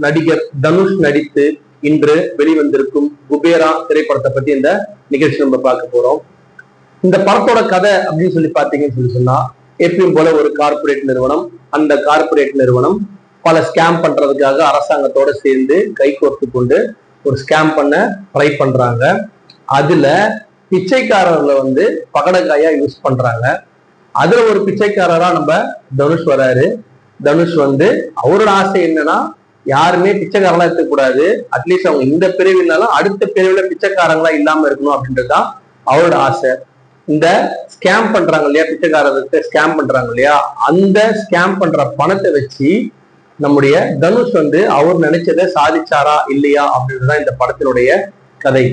நடிகர் தனுஷ் நடித்து இன்று வெளிவந்திருக்கும் குபேரா திரைப்படத்தை பத்தி இந்த நிகழ்ச்சி நம்ம பார்க்க போறோம். இந்த படத்தோட கதை அப்படின்னு சொல்லி பாத்தீங்கன்னு சொன்னா, எப்பயும் போல ஒரு கார்பரேட் நிறுவனம், அந்த கார்பரேட் நிறுவனம் பல ஸ்கேம் பண்றதுக்காக அரசாங்கத்தோட சேர்ந்து கைகோர்த்து கொண்டு ஒரு ஸ்கேம் பண்ண ட்ரை பண்றாங்க. அதுல பிச்சைக்காரர்களை பகடக்காயா யூஸ் பண்றாங்க. அதுல ஒரு பிச்சைக்காரரா நம்ம தனுஷ் வராரு. தனுஷ் அவரோட ஆசை என்னன்னா, யாருமே பிச்சைக்காரங்களா இருக்கக்கூடாது, அட்லீஸ்ட் அவங்க இந்த பிரிவுனாலும் அடுத்த பிரிவுல பிச்சைக்காரங்களா இல்லாம இருக்கணும் அப்படின்றதுதான் அவரோட ஆசை. இந்த ஸ்கேம் பண்றாங்க இல்லையா, பிச்சைக்காரருக்கு ஸ்கேம் பண்றாங்க இல்லையா, அந்த ஸ்கேம் பண்ற பணத்தை வச்சு நம்முடைய தனுஷ் அவர் நினைச்சதை சாதிச்சாரா இல்லையா அப்படின்றதுதான் இந்த படத்தினுடைய கதை.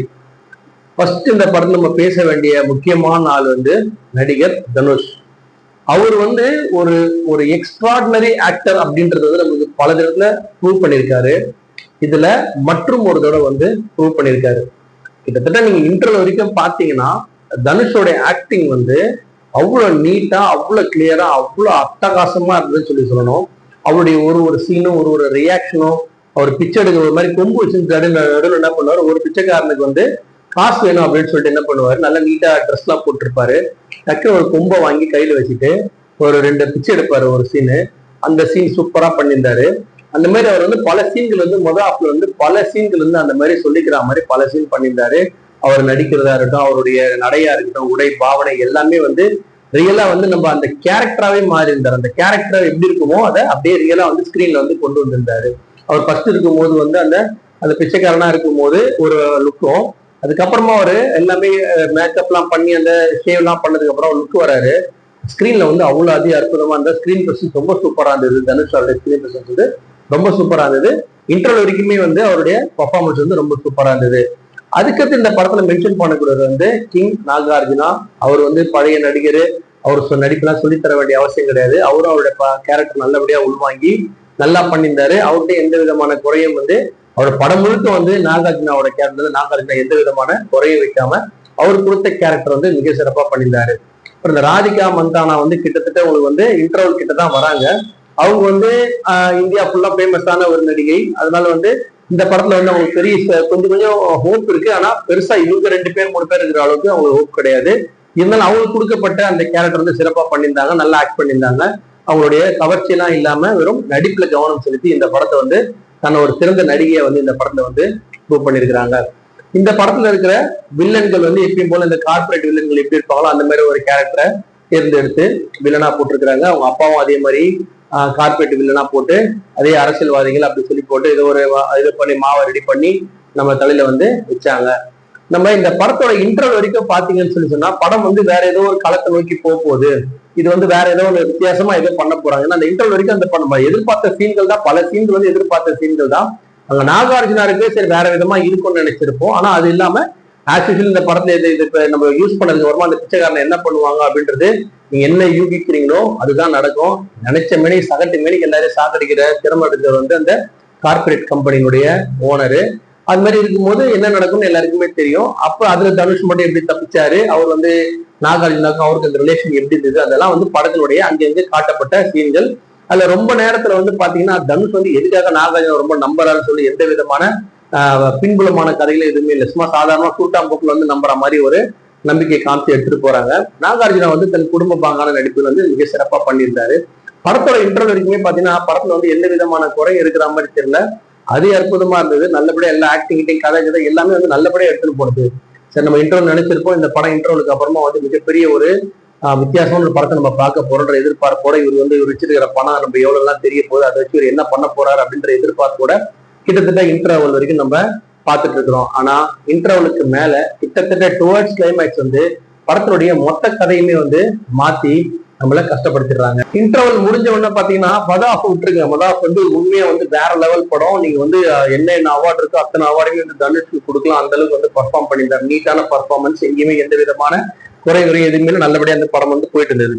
ஃபர்ஸ்ட் இந்த படத்துல நம்ம பேச வேண்டிய முக்கியமான ஆள் நடிகர் தனுஷ். அவர் ஒரு ஒரு எக்ஸ்ட்ராடினரி ஆக்டர் அப்படின்றது நமக்கு பல தடவை ப்ரூவ் பண்ணியிருக்காரு. இதுல மற்றும் ஒரு தடவை ப்ரூவ் பண்ணியிருக்காரு. கிட்டத்தட்ட நீங்க இன்டர்வல் வரைக்கும் பாத்தீங்கன்னா தனுஷோட ஆக்டிங் அவ்வளவு நீட்டா, அவ்வளவு கிளியரா, அவ்வளவு அட்டகாசமா இருந்ததுன்னு சொல்லணும். அவருடைய ஒரு ஒரு சீனும் ஒரு ஒரு ரியாக்ஷனும், அவர் பிச்சை எடுக்கிற ஒரு மாதிரி கொம்பு வச்சு நடுவில் என்ன பண்ணுவார், ஒரு பிச்சைக்காரனுக்கு காசு வேணும் அப்படின்னு சொல்லிட்டு என்ன பண்ணுவாரு, நல்லா நீட்டா ட்ரெஸ் எல்லாம் போட்டிருப்பாரு. டக்குனு ஒரு கொம்பை வாங்கி கையில வச்சுட்டு ஒரு 2 பிச்சை எடுப்பாரு ஒரு சீனு. அந்த சீன் சூப்பரா பண்ணியிருந்தாரு. அந்த மாதிரி அவர் பல சீன்கள் மொதல் ஆப்ல பல சீன்கள் அந்த மாதிரி சொல்லிக்கிற மாதிரி பல சீன் பண்ணியிருந்தாரு. அவர் நடிக்கிறதா இருக்கட்டும், அவருடைய நடையா இருக்கட்டும், உடை பாவனை எல்லாமே ரியலா நம்ம அந்த கேரக்டராவே மாறி இருந்தார். அந்த கேரக்டர் எப்படி இருக்குமோ அதை அப்படியே ரியலா ஸ்கிரீன்ல கொண்டு வந்திருந்தாரு. அவர் ஃபர்ஸ்ட் இருக்கும் போது அந்த பிச்சைக்காரனா இருக்கும் போது ஒரு லுக்கும், அதுக்கப்புறமா அவரு எல்லாமே மேக்கப் எல்லாம் பண்ணி அந்த ஷேவ் எல்லாம் பண்ணதுக்கு அப்புறம் லுக் வராரு. ஸ்கிரீன்ல அவ்வளவு அதிக அற்புதமா இருந்த ஸ்கிரீன் பிரசன்ஸ் ரொம்ப சூப்பரா இருந்தது. தனுஷ் அவருடைய ஸ்கிரீன் பிரசன்ஸ் ரொம்ப சூப்பரா இருந்தது. இன்டர்வல் வரைக்குமே அவருடைய பர்ஃபார்மன்ஸ் ரொம்ப சூப்பரா இருந்தது. அதுக்கடுத்து இந்த படத்துல மென்ஷன் பண்ணக்கூடியது கிங் நாகார்ஜுனா. அவர் பழைய நடிகர். அவர் நடிப்பெல்லாம் சொல்லித்தர வேண்டிய அவசியம் கிடையாது. அவரும் அவருடைய கேரக்டர் நல்லபடியா உள்வாங்கி நல்லா பண்ணியிருந்தாரு. அவருடைய எந்த விதமான குறையும் அவரோட படம் முழுக்க நாகார்ஜுனாவோட கேரக்டர், நாகார்ஜுனா எந்த விதமான குறையும் வைக்காம அவர் கொடுத்த கேரக்டர் மிக சிறப்பா பண்ணியிருந்தாரு. அப்புறம் இந்த ராதிகா மந்தானா கிட்டத்தட்ட உங்களுக்கு இன்டர்வல் கிட்ட தான் வராங்க. அவங்க இந்தியா ஃபுல்லா ஃபேமஸான ஒரு நடிகை. அதனால இந்த படத்துல அவங்களுக்கு பெரிய கொஞ்சம் ஹோப் இருக்கு. ஆனா பெருசா இவங்க 2 பேர் 3 பேர் இருக்கிற அளவுக்கு அவங்களுக்கு ஹோப் கிடையாது. இருந்தாலும் அவங்களுக்கு கொடுக்கப்பட்ட அந்த கேரக்டர் சிறப்பா பண்ணியிருந்தாங்க, நல்லா ஆக்ட் பண்ணியிருந்தாங்க. அவங்களுடைய கவர்ச்சியெல்லாம் இல்லாம வெறும் நடிப்புல கவனம் செலுத்தி இந்த படத்தை தன்னை ஒரு சிறந்த நடிகையை இந்த படத்துல ப்ரூவ் பண்ணியிருக்கிறாங்க. இந்த படத்துல இருக்கிற வில்லன்கள் எப்பயும் போல இந்த கார்பரேட் வில்லன்கள் எப்படி இருப்பாங்களோ அந்த மாதிரி ஒரு கேரக்டரை தேர்ந்தெடுத்து வில்லனா போட்டிருக்கிறாங்க. அவங்க அப்பாவும் அதே மாதிரி கார்பரேட் வில்லனா போட்டு, அதே அரசியல்வாதிகள் அப்படி சொல்லி போட்டு ஏதோ ஒரு இது பண்ணி மாவை ரெடி பண்ணி நம்ம தலையில வச்சாங்க. நம்ம இந்த படத்தோட இன்டர்வல் வரைக்கும் பாத்தீங்கன்னு சொன்னா படம் வேற ஏதோ ஒரு களத்தை நோக்கி போகுது. இது வேற ஏதோ ஒரு வித்தியாசமா ஏதோ பண்ண போறாங்க. ஏன்னா அந்த இன்டர்வல் வரைக்கும் அந்த நம்ம எதிர்பார்த்த சீன்கள் தான், பல சீன்கள் எதிர்பார்த்த சீன்கள் தான். அங்க நாகார்ஜுனா இருக்கு, சரி வேற விதமா இருக்கும்னு நினைச்சிருப்போம். ஆனா அது இல்லாம ஆக்சுவலி இந்த படத்துல இது நம்ம யூஸ் பண்ணதுக்கு அப்புறமா அந்த பிச்சைக்காரன் என்ன பண்ணுவாங்க அப்படின்றது நீங்க என்ன யூகிக்கிறீங்களோ அதுதான் நடக்கும். நினைச்ச மேனி சகட்டு மேனிக்கு எல்லாரையும் சாகடிக்கிற திறமை எடுத்தவர் அந்த கார்பரேட் கம்பெனியினுடைய ஓனரு. அது மாதிரி இருக்கும்போது என்ன நடக்கும்னு எல்லாருக்குமே தெரியும். அப்ப அதுல தனுஷ் மட்டும் எப்படி தப்பிச்சாரு, அவர் நாகார்ஜுனாக்கும் அவருக்கு அந்த ரிலேஷன் எப்படி இருந்தது, அதெல்லாம் படத்தினுடைய அங்கங்க காட்டப்பட்ட சீன்கள். அதுல ரொம்ப நேரத்துல பாத்தீங்கன்னா தனுஷ் எதுக்காக நாகார்ஜுனா ரொம்ப நம்புறாருன்னு சொல்லி எந்த விதமான பின்புலமான கதைகள் எதுவுமே இல்லை. சும்மா சாதாரணமா கூட்டாம்போக்குல நம்புற மாதிரி ஒரு நம்பிக்கை காமிச்சு எடுத்துட்டு போறாங்க. நாகார்ஜுனா தன் குடும்ப பாங்கான நடிப்புல மிக சிறப்பா பண்ணியிருந்தாரு. படத்தோட இன்டர்வல் வரைக்குமே பாத்தீங்கன்னா படத்துல எந்த விதமான குறை இருக்கிற மாதிரி தெரியல. அது அற்புதமா இருந்தது. நல்லபடியா எல்லா ஆக்டிங் கதை எல்லாமே நல்லபடியா எடுத்துட்டு போறது. சரி, நம்ம இன்டர்வல் நினைச்சிருப்போம் இந்த படம் இன்டர்வலுக்கு அப்புறமா மிகப்பெரிய ஒரு வித்தியாசமான ஒரு படத்தை நம்ம பார்க்க போறோன்ற எதிர்பார்ப்போட இவர் வச்சிருக்கிற பணம் நம்ம எவ்வளவு எல்லாம் தெரிய போகுது, அதை வச்சு இவர் என்ன பண்ண போறாரு அப்படின்ற எதிர்பார்ப்போட கிட்டத்தட்ட இன்டர்வல் வரைக்கும் நம்ம பார்த்துட்டு இருக்கிறோம். ஆனா இன்டர்வலுக்கு மேல கிட்டத்தட்ட டுவர்ட்ஸ் கிளைமேக்ஸ் படத்தினுடைய மொத்த கதையுமே மாத்தி நம்மள கஷ்டப்படுத்திடுறாங்க. இன்டர்வல் முடிஞ்ச உடனே பாத்தீங்கன்னா மதாஃப் விட்டுருங்க. மதாஃப் உண்மையா வேற லெவல் படம். நீங்க என்ன அவார்டு இருக்கோ அத்தனை அவார்டையும் தனுஷ்க்கு கொடுக்கலாம். அந்த அளவுக்கு பர்ஃபார்ம் பண்ணியிருந்தாரு. நீட்டான பர்ஃபார்மன்ஸ், எங்கேயுமே எந்த விதமான குறை எதுவுமே நல்லபடியா அந்த படம் போயிட்டு இருந்தது.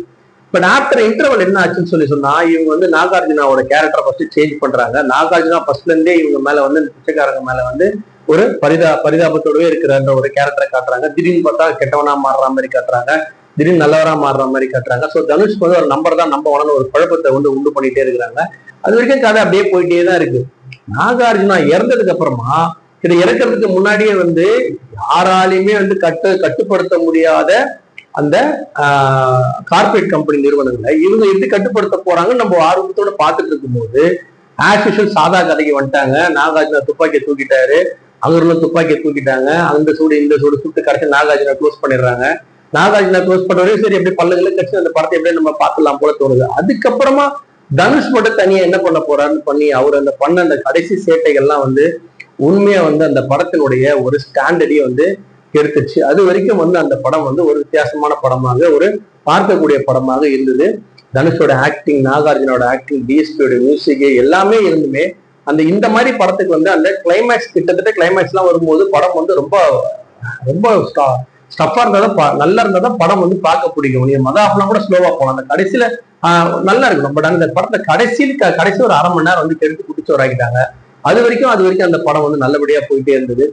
பட் ஆஃப்டர் இன்டர்வல் என்ன ஆச்சுன்னு சொன்னா இவங்க நாகார்ஜுனாவோட கேரக்டரை ஃபர்ஸ்ட் சேஞ்ச் பண்றாங்க. நாகார்ஜுனா ஃபர்ஸ்ட்ல இருந்தே இவங்க மேல பிச்சைக்காரங்க மேல ஒரு பரிதாபத்தோடவே இருக்கிற ஒரு கேரக்டரை காட்டுறாங்க. திடீர்னு பார்த்தா கெட்டவனா மாறுற மாதிரி காட்டுறாங்க, திடீர்னு நல்லவரா மாறுற மாதிரி காட்டுறாங்க. ஸோ தனுஷ்க்கு ஒரு நம்பர் தான் நம்ப உடனே ஒரு குழப்பத்தை உண்டு பண்ணிட்டே இருக்கிறாங்க. அது வரைக்கும் கதை அப்படியே போயிட்டே தான் இருக்கு. நாகார்ஜுனா இறந்ததுக்கு அப்புறமா இதை இறக்கிறதுக்கு முன்னாடியே வந்து யாராலையுமே வந்து கட்டுப்படுத்த முடியாத அந்த கார்பரேட் கம்பெனி நிறுவனங்களை இவங்க எப்படி கட்டுப்படுத்த போறாங்கன்னு நம்ம ஆர்வத்தோட பார்த்துட்டு இருக்கும்போது ஆஸ் யூஷுவல் சாதா கதைக்கு வந்துட்டாங்க. நாகார்ஜுனா துப்பாக்கியை தூக்கிட்டாரு, அவங்களும் துப்பாக்கியை தூக்கிட்டாங்க, அந்த சூடு இந்த சூடு சுட்டு கடைசி நாகார்ஜுனா க்ளோஸ் பண்ணிடுறாங்க. நாகார்ஜுனா க்ளோஸ் பண்ணவரையும் சரி எப்படி பல்லுகளை கட்சி அந்த படத்தை எப்படி நம்ம பார்த்துலாம் போல தோணுது. அதுக்கப்புறமா தனுஷ் மட்டும் தனியா என்ன பண்ண போறாருன்னு பண்ணி அவர் அந்த பண்ண அந்த கடைசி சேட்டைகள்லாம் வந்து உண்மையா வந்து அந்த படத்தினுடைய ஒரு ஸ்டாண்டர்டையே வந்து எடுத்துச்சு. அது வரைக்கும் வந்து அந்த படம் வந்து ஒரு வித்தியாசமான படமாக, ஒரு பார்க்கக்கூடிய படமாக இருந்தது. தனுஷோட ஆக்டிங், நாகார்ஜுனோட ஆக்டிங், டிஎஸ்பியோட மியூசிக் எல்லாமே இருந்துமே அந்த இந்த மாதிரி படத்துக்கு வந்து அந்த கிளைமேக்ஸ் கிட்டத்தட்ட கிளைமேக்ஸ் எல்லாம் வரும்போது படம் வந்து ரொம்ப ரொம்ப ஸ்டஃபா இருந்தாதான் நல்லா இருந்தாதான் படம் வந்து பார்க்க பிடிக்கும். நீங்க மதாஃப்லாம் கூட ஸ்லோவா போகலாம், அந்த கடைசியில நல்லா இருக்கும். பட் அந்த படத்தை கடைசி ஒரு அரை மணி நேரம் வந்து கெடுத்து குடிச்சு வராக்கிட்டாங்க. அது வரைக்கும் அந்த படம் வந்து நல்லபடியா போயிட்டே இருந்தது.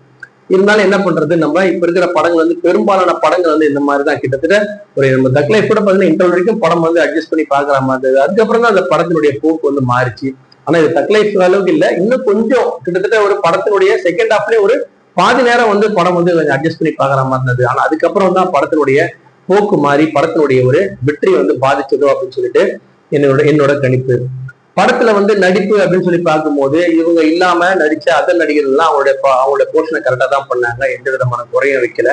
இருந்தாலும் என்ன பண்றது, நம்ம இப்ப இருக்கிற படங்கள் வந்து பெரும்பாலான படங்கள் வந்து இந்த மாதிரிதான். கிட்டத்தட்ட ஒரு நம்ம தக் லைஃப் கூட பாத்தீங்கன்னா இன்டர்வல் வரைக்கும் படம் வந்து அட்ஜஸ்ட் பண்ணி பாக்குற மாதிரி இருந்தது. அதுக்கப்புறம் தான் அந்த படத்தினுடைய போக்கு வந்து மாறிச்சு. ஆனா இது தக் லைஃப் அளவுக்கு இல்ல, இன்னும் கொஞ்சம் கிட்டத்தட்ட ஒரு படத்தினுடைய செகண்ட் ஹாஃப்லயே ஒரு பாதி நேரம் வந்து படம் வந்து கொஞ்சம் அட்ஜஸ்ட் பண்ணி பாக்குற மாதிரி இருந்தது. ஆனா அதுக்கப்புறம் தான் படத்தினுடைய போக்கு மாறி படத்தினுடைய ஒரு வெற்றி வந்து பாதிச்சதோ அப்படின்னு சொல்லிட்டு என்னோட கணிப்பு. படத்துல வந்து நடிப்பு அப்படின்னு சொல்லி பார்க்கும்போது இவங்க இல்லாம நடிச்ச அதர் நடிகர்கள் எல்லாம் அவங்களோட போர்ஷனை கரெக்டா தான் பண்ணாங்க, எந்த விதமான குறையும் வைக்கல.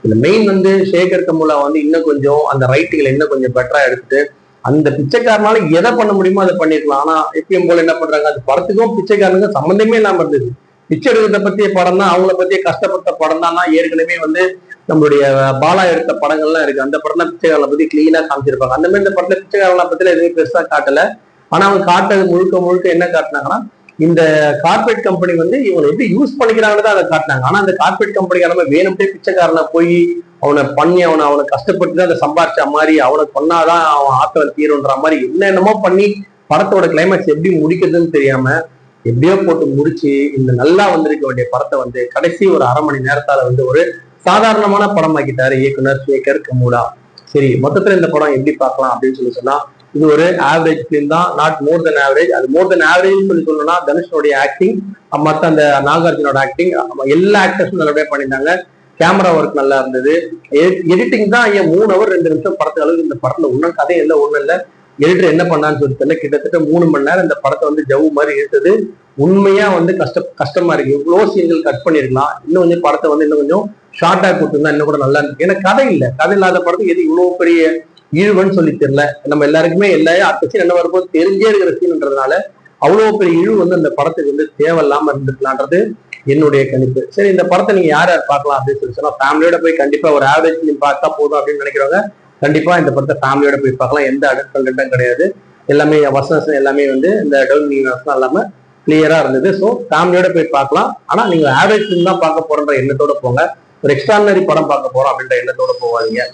இந்த மெயின் வந்து சேகர் கமுலா வந்து இன்னும் கொஞ்சம் அந்த ரைட்டிங்ல இன்னும் கொஞ்சம் பெட்டரா எடுத்துட்டு அந்த பிச்சைக்காரனால எதை பண்ண முடியுமோ அதை பண்ணிருக்கலாம். ஆனா எப்பயும் போல என்ன பண்றாங்க, அந்த படத்துக்கும் பிச்சைக்காரனுக்கும் சம்பந்தமே இல்லாம இருந்தது. பிச்சை எடுக்கிறத பத்திய படம் தான், அவங்கள பத்திய கஷ்டப்பட்ட படம் தான். ஏற்கனவே வந்து நம்மளுடைய பாலா எடுத்த படங்கள்லாம் இருக்கு, அந்த படம் தான் பிச்சைக்காரனை பத்தி கிளீனா காமிச்சிருப்பாங்க. அந்த மாதிரி இந்த படத்துல பிச்சைக்காரனை பத்தில எதுவுமே பெருசா காட்டல. ஆனா அவங்க காட்டுறது முழுக்க என்ன காட்டினாங்கன்னா, இந்த கார்பரேட் கம்பெனி வந்து இவங்களை எப்படி யூஸ் பண்ணிக்கிறாங்கன்னு தான் அதை காட்டினாங்க. ஆனா அந்த கார்பரேட் கம்பெனிக்காரங்க வேணும்ட்டே பிச்சைக்காரனை போய் அவனை பண்ணி அவனை கஷ்டப்பட்டு தான் அதை சம்பாரிச்ச மாதிரி, அவனை பண்ணாதான் அவன் ஆற்றல் தீருன்ற மாதிரி என்னென்னமோ பண்ணி படத்தோட கிளைமேக்ஸ் எப்படி முடிக்கிறதுன்னு தெரியாம எப்படியோ போட்டு முடிச்சு இந்த நல்லா வந்திருக்க வேண்டிய படத்தை வந்து கடைசி ஒரு அரை மணி நேரத்தால வந்து ஒரு சாதாரணமான படமாக்கிட்டாரு இயக்குனர் சேகர் கமுலா. சரி, மொத்தத்துல இந்த படம் எப்படி பார்க்கலாம் அப்படின்னு சொன்னா, இது ஒரு ஆவரேஜ் பிலிம் தான், நாட் மோர் தென் ஆவரேஜ். அது மோர் தென் ஆவரேஜ் சொல்லி சொல்லணும்னா தனுஷனுடைய ஆக்டிங், மற்ற அந்த நாகார்ஜுனோட ஆக்டிங், எல்லா ஆக்டர்ஸும் நல்லபடியா பண்ணியிருந்தாங்க. கேமரா ஒர்க் நல்லா இருந்தது. எடிட்டிங் தான் 3 hour 2 நிமிஷம் படத்துக்கு அளவுக்கு இந்த படத்துல ஒன்றும் கதை இல்லை, ஒண்ணும் இல்லை. எடிட்டர் என்ன பண்ணான்னு சொல்லி தெரியல. கிட்டத்தட்ட 3 மணி நேரம் இந்த படத்தை வந்து ஜவு மாதிரி இருந்தது. உண்மையா வந்து கஷ்டமா இருக்கு. எவ்வளோ சீன்கள் கட் பண்ணிருக்கலாம், இன்னும் கொஞ்சம் படத்தை வந்து இன்னும் கொஞ்சம் ஷார்ட்டா கொடுத்துருந்தா இன்னும் கூட நல்லா இருக்கு. ஏன்னா கதை இல்லை, கதை இல்லாத படத்துக்கு எது இவ்வளவு பெரிய இழுவன்னு சொல்லி தெரியல. நம்ம எல்லாருக்குமே அடுத்த சீன் என்ன வரும்போது தெரிஞ்சே இருக்கிற சீன்ன்றதுனால அவ்வளவு பெரிய இழுவு வந்து அந்த படத்துக்கு வந்து தேவையில்லாம இருந்துக்கலான்றது என்னுடைய கணிப்பு. சரி, இந்த படத்தை நீங்க யார் பார்க்கலாம் அப்படின்னு சொல்லி சொன்னா, ஃபேமிலியோட போய் கண்டிப்பா ஒரு ஆவரேஜ் நீங்க பார்த்தா போதும் அப்படின்னு நினைக்கிறவங்க கண்டிப்பா இந்த படத்தை ஃபேமிலியோட போய் பார்க்கலாம். எந்த அடல்ட் கண்டென்ட்டும் கிடையாது. எல்லாமே வசனம் எல்லாமே வந்து இந்த டவுன் வசனம் இல்லாம கிளியரா இருந்தது. ஸோ ஃபேமிலியோட போய் பார்க்கலாம். ஆனா நீங்க ஆவரேஜ் தான் பார்க்க போறன்ற எண்ணத்தோட போங்க. ஒரு எக்ஸ்ட்ரானரி படம் பார்க்க போறோம் அப்படின்ற எண்ணத்தோட போவாதீங்க.